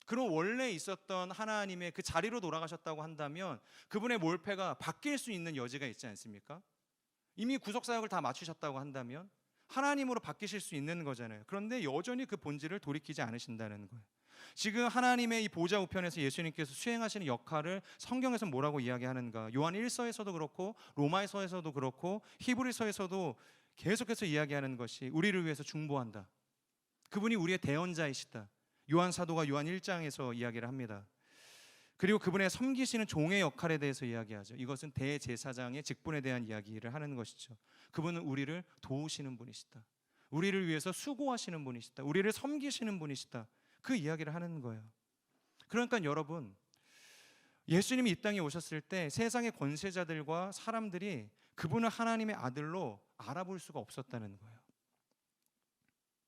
그럼 원래 있었던 하나님의 그 자리로 돌아가셨다고 한다면 그분의 몰패가 바뀔 수 있는 여지가 있지 않습니까? 이미 구속사역을 다 마치셨다고 한다면 하나님으로 바뀌실 수 있는 거잖아요. 그런데 여전히 그 본질을 돌이키지 않으신다는 거예요. 지금 하나님의 이 보좌 우편에서 예수님께서 수행하시는 역할을 성경에서 뭐라고 이야기하는가? 요한 1서에서도 그렇고 로마서에서도 그렇고 히브리서에서도 계속해서 이야기하는 것이 우리를 위해서 중보한다. 그분이 우리의 대언자이시다. 요한 사도가 요한 1장에서 이야기를 합니다. 그리고 그분의 섬기시는 종의 역할에 대해서 이야기하죠. 이것은 대제사장의 직분에 대한 이야기를 하는 것이죠. 그분은 우리를 도우시는 분이시다. 우리를 위해서 수고하시는 분이시다. 우리를 섬기시는 분이시다. 그 이야기를 하는 거예요. 그러니까 여러분, 예수님이 이 땅에 오셨을 때 세상의 권세자들과 사람들이 그분을 하나님의 아들로 알아볼 수가 없었다는 거예요.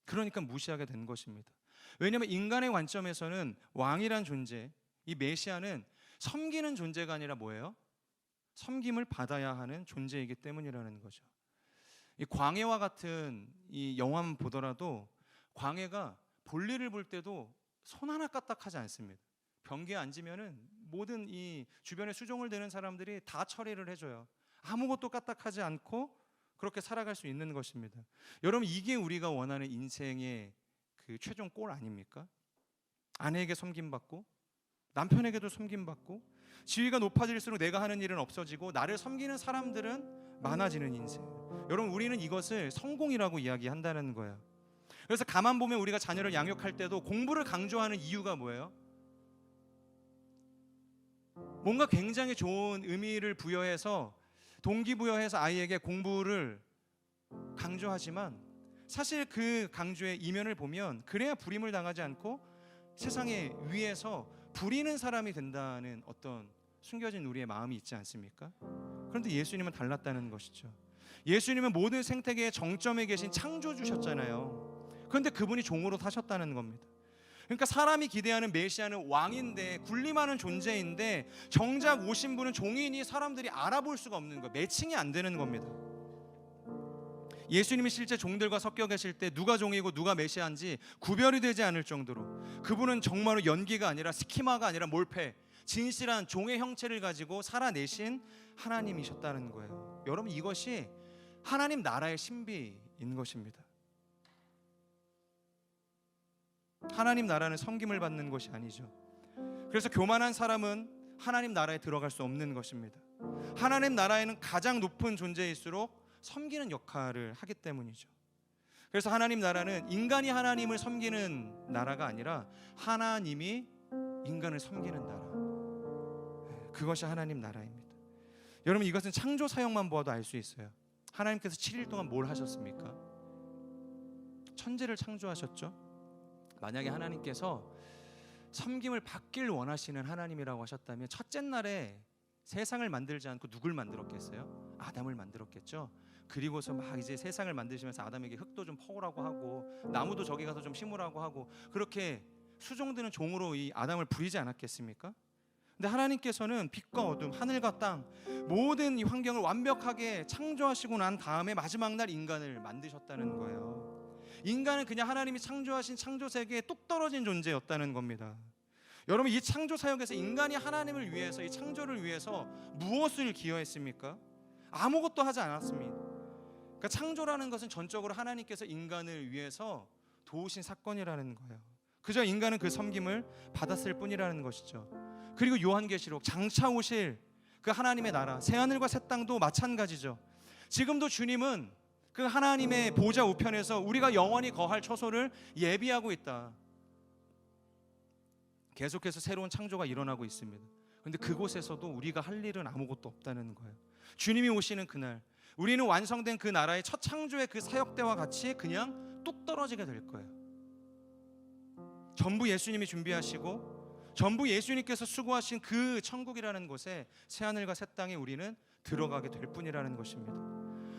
그러니까 무시하게 된 것입니다. 왜냐하면 인간의 관점에서는 왕이란 존재, 이 메시아는 섬기는 존재가 아니라 뭐예요? 섬김을 받아야 하는 존재이기 때문이라는 거죠. 이 광해와 같은 이 영화만 보더라도 광해가 볼일을 볼 때도 손 하나 까딱하지 않습니다. 병기에 앉으면은 모든 이 주변에 수종을 대는 사람들이 다 처리를 해줘요. 아무것도 까딱하지 않고 그렇게 살아갈 수 있는 것입니다. 여러분, 이게 우리가 원하는 인생의 그 최종 골 아닙니까? 아내에게 섬김받고 남편에게도 섬김받고 지위가 높아질수록 내가 하는 일은 없어지고 나를 섬기는 사람들은 많아지는 인생. 여러분, 우리는 이것을 성공이라고 이야기한다는 거예요. 그래서 가만 보면 우리가 자녀를 양육할 때도 공부를 강조하는 이유가 뭐예요? 뭔가 굉장히 좋은 의미를 부여해서 동기부여해서 아이에게 공부를 강조하지만 사실 그 강조의 이면을 보면 그래야 불임을 당하지 않고 세상에 위에서 부리는 사람이 된다는 어떤 숨겨진 우리의 마음이 있지 않습니까? 그런데 예수님은 달랐다는 것이죠. 예수님은 모든 생태계의 정점에 계신 창조주셨잖아요. 그런데 그분이 종으로 사셨다는 겁니다. 그러니까 사람이 기대하는 메시아는 왕인데 군림하는 존재인데 정작 오신 분은 종이니 사람들이 알아볼 수가 없는 거예요. 매칭이 안 되는 겁니다. 예수님이 실제 종들과 섞여 계실 때 누가 종이고 누가 메시아인지 구별이 되지 않을 정도로 그분은 정말로 연기가 아니라 스키마가 아니라 몰패, 진실한 종의 형체를 가지고 살아내신 하나님이셨다는 거예요. 여러분, 이것이 하나님 나라의 신비인 것입니다. 하나님 나라는 섬김을 받는 것이 아니죠. 그래서 교만한 사람은 하나님 나라에 들어갈 수 없는 것입니다. 하나님 나라에는 가장 높은 존재일수록 섬기는 역할을 하기 때문이죠. 그래서 하나님 나라는 인간이 하나님을 섬기는 나라가 아니라 하나님이 인간을 섬기는 나라, 그것이 하나님 나라입니다. 여러분, 이것은 창조 사역만 보아도 알 수 있어요. 하나님께서 7일 동안 뭘 하셨습니까? 천지를 창조하셨죠. 만약에 하나님께서 섬김을 받길 원하시는 하나님이라고 하셨다면 첫째 날에 세상을 만들지 않고 누굴 만들었겠어요? 아담을 만들었겠죠. 그리고서 막 이제 세상을 만드시면서 아담에게 흙도 좀 퍼오라고 하고 나무도 저기 가서 좀 심으라고 하고 그렇게 수종드는 종으로 이 아담을 부리지 않았겠습니까? 근데 하나님께서는 빛과 어둠, 하늘과 땅 모든 이 환경을 완벽하게 창조하시고 난 다음에 마지막 날 인간을 만드셨다는 거예요. 인간은 그냥 하나님이 창조하신 창조 세계에 뚝 떨어진 존재였다는 겁니다. 여러분, 이 창조 사역에서 인간이 하나님을 위해서, 이 창조를 위해서 무엇을 기여했습니까? 아무것도 하지 않았습니다. 그러니까 창조라는 것은 전적으로 하나님께서 인간을 위해서 도우신 사건이라는 거예요. 그저 인간은 그 섬김을 받았을 뿐이라는 것이죠. 그리고 요한계시록 장차 오실 그 하나님의 나라, 새하늘과 새 땅도 마찬가지죠. 지금도 주님은 그 하나님의 보좌 우편에서 우리가 영원히 거할 처소를 예비하고 있다. 계속해서 새로운 창조가 일어나고 있습니다. 그런데 그곳에서도 우리가 할 일은 아무것도 없다는 거예요. 주님이 오시는 그날 우리는 완성된 그 나라의 첫 창조의 그 사역 때와 같이 그냥 뚝 떨어지게 될 거예요. 전부 예수님이 준비하시고 전부 예수님께서 수고하신 그 천국이라는 곳에 새하늘과 새 땅에 우리는 들어가게 될 뿐이라는 것입니다.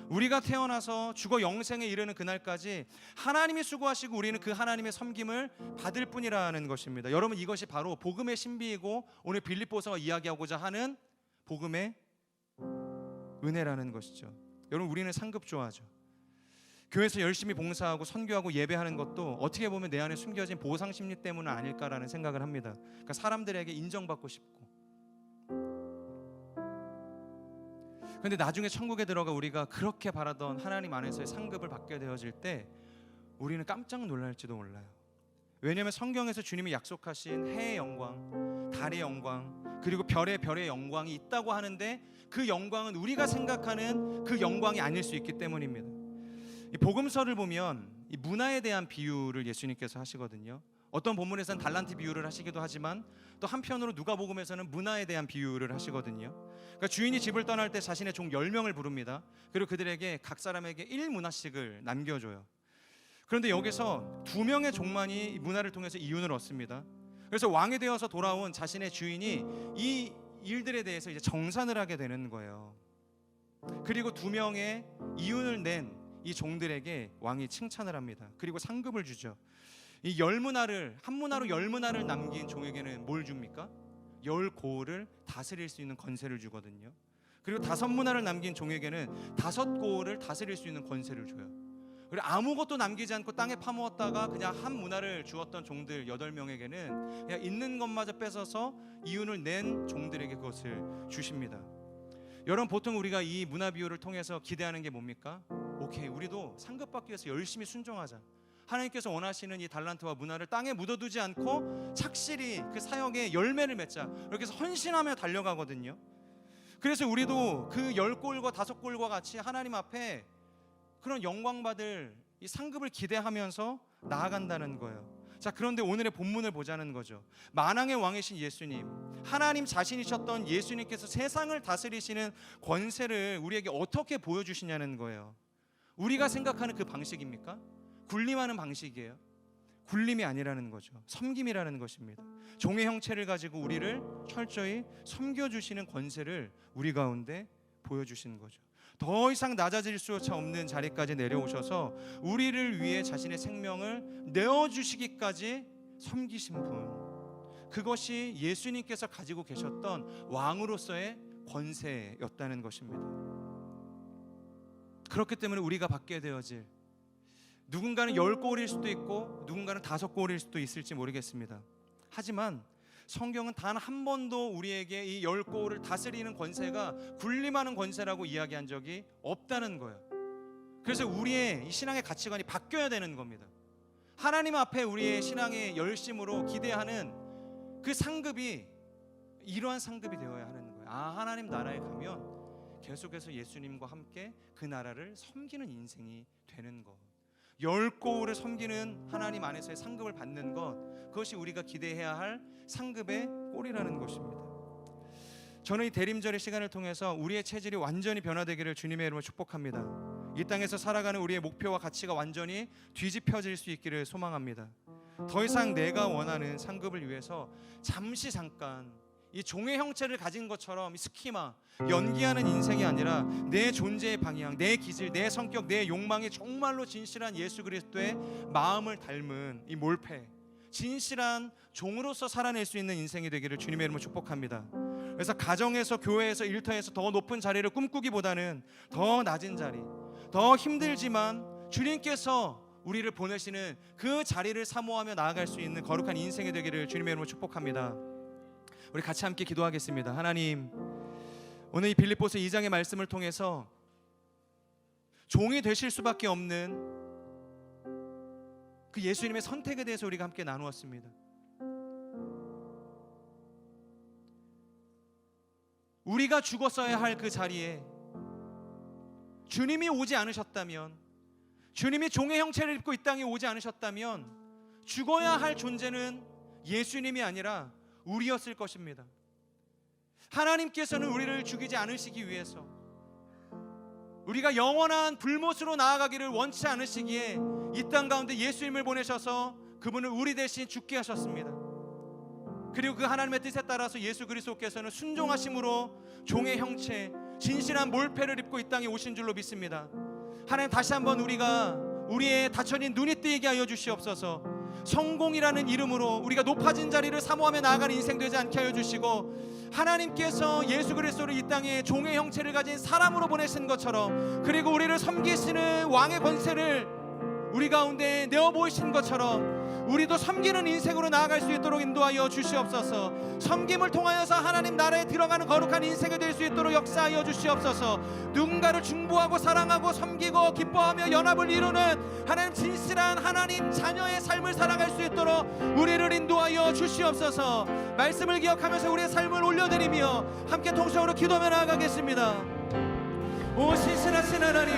우리가 태어나서 죽어 영생에 이르는 그날까지 하나님이 수고하시고 우리는 그 하나님의 섬김을 받을 뿐이라는 것입니다. 여러분, 이것이 바로 복음의 신비이고 오늘 빌립보서가 이야기하고자 하는 복음의 은혜라는 것이죠. 여러분, 우리는 상급 좋아하죠. 교회에서 열심히 봉사하고 선교하고 예배하는 것도 어떻게 보면 내 안에 숨겨진 보상 심리 때문은 아닐까라는 생각을 합니다. 그러니까 사람들에게 인정받고 싶고. 그런데 나중에 천국에 들어가 우리가 그렇게 바라던 하나님 안에서의 상급을 받게 되어질 때 우리는 깜짝 놀랄지도 몰라요. 왜냐하면 성경에서 주님이 약속하신 해의 영광, 달의 영광, 그리고 별의 영광이 있다고 하는데 그 영광은 우리가 생각하는 그 영광이 아닐 수 있기 때문입니다. 이 복음서를 보면 이 문화에 대한 비유를 예수님께서 하시거든요. 어떤 본문에서는 달란트 비유를 하시기도 하지만 또 한편으로 누가복음에서는 문화에 대한 비유를 하시거든요. 그러니까 주인이 집을 떠날 때 자신의 종 10명을 부릅니다. 그리고 그들에게 각 사람에게 1문화씩을 남겨줘요. 그런데 여기서 2명의 종만이 문화를 통해서 이윤을 얻습니다. 그래서 왕이 되어서 돌아온 자신의 주인이 이 일들에 대해서 이제 정산을 하게 되는 거예요. 그리고 2명의 이윤을 낸 이 종들에게 왕이 칭찬을 합니다. 그리고 상급을 주죠. 이 10문화를, 한 문화로 10문화를 남긴 종에게는 뭘 줍니까? 10고을을 다스릴 수 있는 권세를 주거든요. 그리고 5문화를 남긴 종에게는 5고을을 다스릴 수 있는 권세를 줘요. 그리고 아무것도 남기지 않고 땅에 파묻었다가 그냥 한 문화를 주었던 종들 8명에게는 그냥 있는 것마저 뺏어서 이윤을 낸 종들에게 그것을 주십니다. 여러분, 보통 우리가 이 문화 비유를 통해서 기대하는 게 뭡니까? 오케이, 우리도 상급받기 위해서 열심히 순종하자. 하나님께서 원하시는 이 달란트와 문화를 땅에 묻어두지 않고 착실히 그 사역에 열매를 맺자. 이렇게 해서 헌신하며 달려가거든요. 그래서 우리도 그 10골과 5골과 같이 하나님 앞에 그런 영광받을 이 상급을 기대하면서 나아간다는 거예요. 자, 그런데 오늘의 본문을 보자는 거죠. 만왕의 왕이신 예수님, 하나님 자신이셨던 예수님께서 세상을 다스리시는 권세를 우리에게 어떻게 보여주시냐는 거예요. 우리가 생각하는 그 방식입니까? 군림하는 방식이에요. 군림이 아니라는 거죠. 섬김이라는 것입니다. 종의 형체를 가지고 우리를 철저히 섬겨주시는 권세를 우리 가운데 보여주시는 거죠. 더 이상 낮아질 수조차 없는 자리까지 내려오셔서 우리를 위해 자신의 생명을 내어주시기까지 섬기신 분, 그것이 예수님께서 가지고 계셨던 왕으로서의 권세였다는 것입니다. 그렇기 때문에 우리가 받게 되어질, 누군가는 10골일 수도 있고 누군가는 5골일 수도 있을지 모르겠습니다. 하지만 성경은 단 한 번도 우리에게 이 10골을 다스리는 권세가 군림하는 권세라고 이야기한 적이 없다는 거예요. 그래서 우리의 이 신앙의 가치관이 바뀌어야 되는 겁니다. 하나님 앞에 우리의 신앙의 열심으로 기대하는 그 상급이 이러한 상급이 되어야 하는 거예요. 하나님 나라에 가면 계속해서 예수님과 함께 그 나라를 섬기는 인생이 되는 것, 10고울을 섬기는 하나님 안에서의 상급을 받는 것, 그것이 우리가 기대해야 할 상급의 꼴이라는 것입니다. 저는 이 대림절의 시간을 통해서 우리의 체질이 완전히 변화되기를 주님의 이름으로 축복합니다. 이 땅에서 살아가는 우리의 목표와 가치가 완전히 뒤집혀질 수 있기를 소망합니다. 더 이상 내가 원하는 상급을 위해서 잠깐 이 종의 형체를 가진 것처럼 스키마, 연기하는 인생이 아니라 내 존재의 방향, 내 기질, 내 성격, 내 욕망이 정말로 진실한 예수 그리스도의 마음을 닮은 이 몰패, 진실한 종으로서 살아낼 수 있는 인생이 되기를 주님의 이름으로 축복합니다. 그래서 가정에서, 교회에서, 일터에서 더 높은 자리를 꿈꾸기보다는 더 낮은 자리, 더 힘들지만 주님께서 우리를 보내시는 그 자리를 사모하며 나아갈 수 있는 거룩한 인생이 되기를 주님의 이름으로 축복합니다. 우리 같이 함께 기도하겠습니다. 하나님, 오늘 이 빌립보서 2장의 말씀을 통해서 종이 되실 수밖에 없는 그 예수님의 선택에 대해서 우리가 함께 나누었습니다. 우리가 죽었어야 할 그 자리에 주님이 오지 않으셨다면, 주님이 종의 형체를 입고 이 땅에 오지 않으셨다면 죽어야 할 존재는 예수님이 아니라 우리였을 것입니다. 하나님께서는 우리를 죽이지 않으시기 위해서, 우리가 영원한 불못으로 나아가기를 원치 않으시기에 이 땅 가운데 예수님을 보내셔서 그분을 우리 대신 죽게 하셨습니다. 그리고 그 하나님의 뜻에 따라서 예수 그리스도께서는 순종하심으로 종의 형체, 진실한 몰패를 입고 이 땅에 오신 줄로 믿습니다. 하나님, 다시 한번 우리의 닫혀진 눈이 뜨이게 하여 주시옵소서. 성공이라는 이름으로 우리가 높아진 자리를 사모하며 나아가는 인생 되지 않게 하여 주시고, 하나님께서 예수 그리스도를 이 땅에 종의 형체를 가진 사람으로 보내신 것처럼, 그리고 우리를 섬기시는 왕의 권세를 우리 가운데 내어 보이신 것처럼 우리도 섬기는 인생으로 나아갈 수 있도록 인도하여 주시옵소서. 섬김을 통하여서 하나님 나라에 들어가는 거룩한 인생이 될 수 있도록 역사하여 주시옵소서. 누군가를 중보하고 사랑하고 섬기고 기뻐하며 연합을 이루는 하나님 진실한 하나님 자녀의 삶을 살아갈 수 있도록 우리를 인도하여 주시옵소서. 말씀을 기억하면서 우리의 삶을 올려드리며 함께 통성으로 기도하며 나아가겠습니다. 오 신실하신 하나님,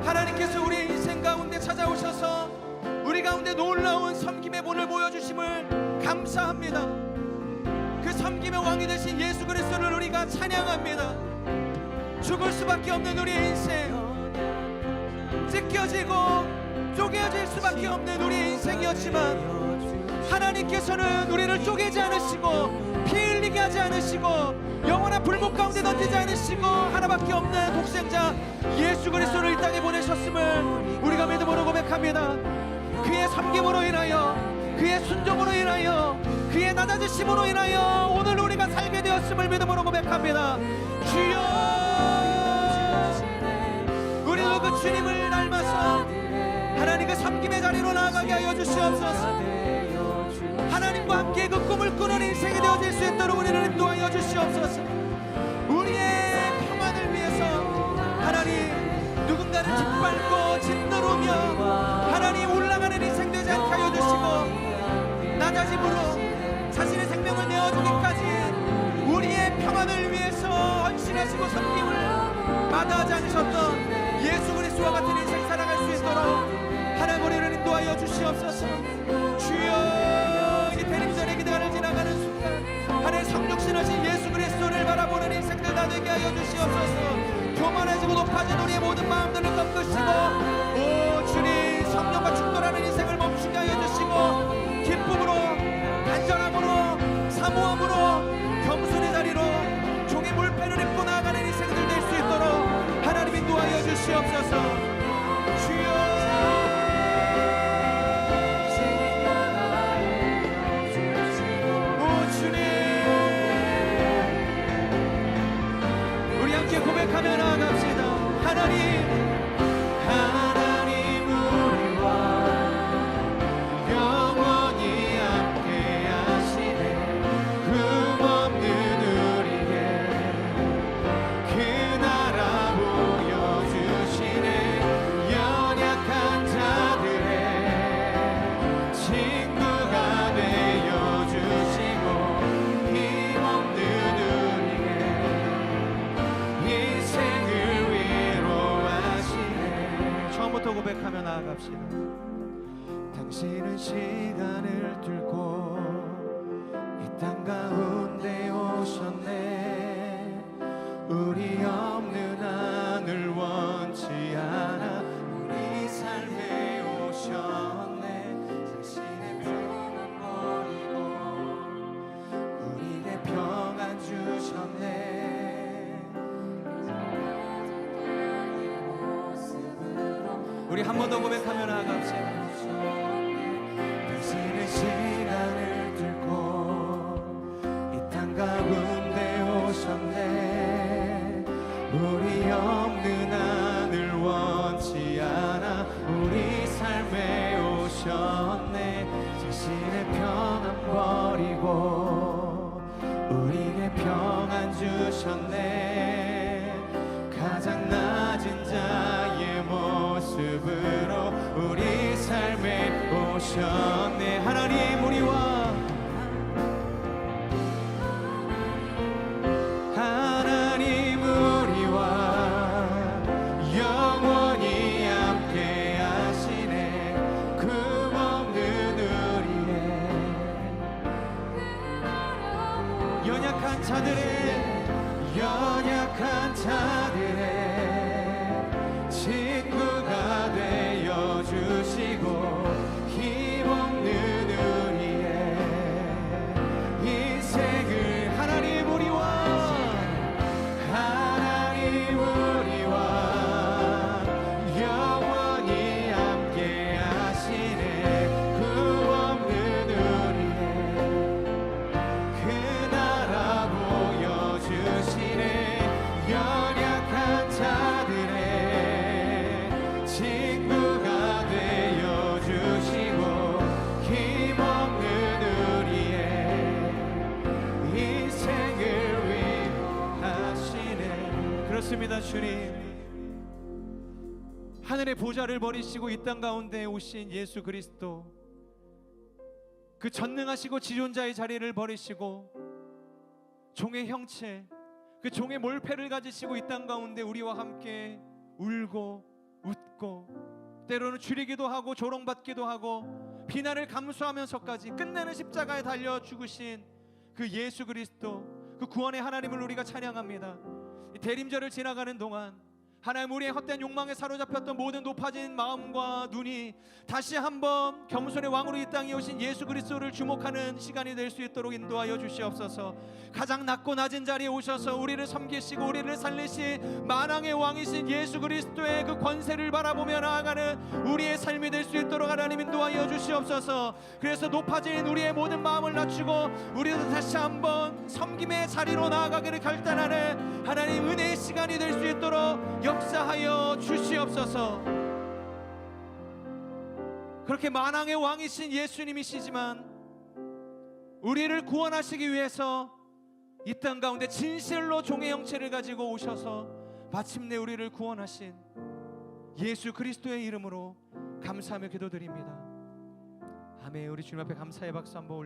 하나님께서 우리의 인생 가운데 찾아오셔서 우리 가운데 놀라운 섬김의 본을 보여주심을 감사합니다. 그 섬김의 왕이 되신 예수 그리스도를 우리가 찬양합니다. 죽을 수밖에 없는 우리의 인생, 찢겨지고 쪼개질 수밖에 없는 우리의 인생이었지만 하나님께서는 우리를 쪼개지 않으시고 피 흘리게 하지 않으시고 영원한 불목 가운데 던지지 않으시고 하나밖에 없는 독생자 예수 그리스도를 이 땅에 보내셨음을 우리가 믿음으로 고백합니다. 그의 섬김으로 인하여, 그의 순종으로 인하여, 그의 낮아지심으로 인하여 오늘 우리가 살게 되었음을 믿음으로 고백합니다. 주여, 우리도 그 주님을 닮아서 하나님 그 섬김의 자리로 나아가게 하여 주시옵소서. 하나님과 함께 그 꿈을 꾸는 인생이 되어질 수 있도록 우리를 인도하여 주시옵소서. 우리의 평안을 위해서 하나님 누군가를 짓밟고 짓누르며 하나님 올라가는 인생 되지 않게 하여 주시고, 낮아짐으로 자신의 생명을 내어주기까지 우리의 평안을 위해서 헌신하시고 섬김을 마다하지 않으셨던 예수 그리스도와 같은 인생 살아갈 수 있도록 하나님 우리를 인도하여 주시옵소서. 주여, 이 대림절의 기대를 지나가는 순간 하나님 성육신하신 예수 그리스도를 바라보는 인생들 다 되게 하여 주시옵소서. 교만해지고 높아진 우리의 모든 마음들을 꺾으시고, 오 주님, 성령과 충돌하는 인생을 멈추게 하여 주시고, 기쁨으로, 안전함으로, 사모함으로, 겸손의 자리로 종의 물패를 입고 나아가는 인생들 될 수 있도록 하나님 인도하여 주시옵소서. 주여, 고백하며 나아갑시다. 하나님 우리와 영원히 함께 하시네. 흠없는 우리의 그 나라 보여주시네. 연약한 자들의 친구가 되어주시고 힘없는 우리의 인생을 위로하시네. 처음부터 고백하며 나아갑시다. 당신은 시간을 뚫고 이 땅 가운데 오셨네. 우리 없는 하늘 원치 않아 우리 삶에 오셨네. 당신의 평안 버리고 우리에게 평안 주셨네. 우리 한 번 더 고백하며 나아갑시다. 당신의 시간을 뚫고 이 땅 가운데 오셨네. 우리 없는 하늘 원치 않아 우리 삶에 오셨네. 자신의 평안 버리고 우리에게 평안 주셨네. 가장 낮은 자의 모습으로 우리 삶에 오셨네. 하나님 우리와 영원히 함께 하시네. 흠없는 우리의 연약한 자들의 친구가 되어주시고 힘없는 우리의 인생을 하나님 우리와 영원히 함께 하시네. 흠없는 우리의 그 나라 보여주시네. 연약한 자들의 친구가 되어주시고 힘없는 우리의 인생을 위하시네. 그렇습니다. 주님, 하늘의 보좌를 버리시고 이 땅 가운데 오신 예수 그리스도, 그 전능하시고 지존자의 자리를 버리시고 종의 형체, 그 종의 몰패를 가지시고 이 땅 가운데 우리와 함께 울고 웃고 때로는 줄이기도 하고 조롱받기도 하고 비난을 감수하면서까지 끝내는 십자가에 달려 죽으신 그 예수 그리스도, 그 구원의 하나님을 우리가 찬양합니다. 이 대림절을 지나가는 동안 하나님, 우리의 헛된 욕망에 사로잡혔던 모든 높아진 마음과 눈이 다시 한번 겸손의 왕으로 이 땅에 오신 예수 그리스도를 주목하는 시간이 될 수 있도록 인도하여 주시옵소서. 가장 낮고 낮은 자리에 오셔서 우리를 섬기시고 우리를 살리신 만왕의 왕이신 예수 그리스도의 그 권세를 바라보며 나아가는 우리의 삶이 될 수 있도록 하나님 인도하여 주시옵소서. 그래서 높아진 우리의 모든 마음을 낮추고 우리도 다시 한번 섬김의 자리로 나아가기를 결단하는 하나님 은혜의 시간이 될 수 있도록 역사하여 주시옵소서. 그렇게 만왕의 왕이신 예수님이시지만 우리를 구원하시기 위해서 이 땅 가운데 진실로 종의 형체를 가지고 오셔서 마침내 우리를 구원하신 예수 그리스도의 이름으로 감사하며 기도드립니다. 아멘. 우리 주님 앞에 감사의 박수 한번 올려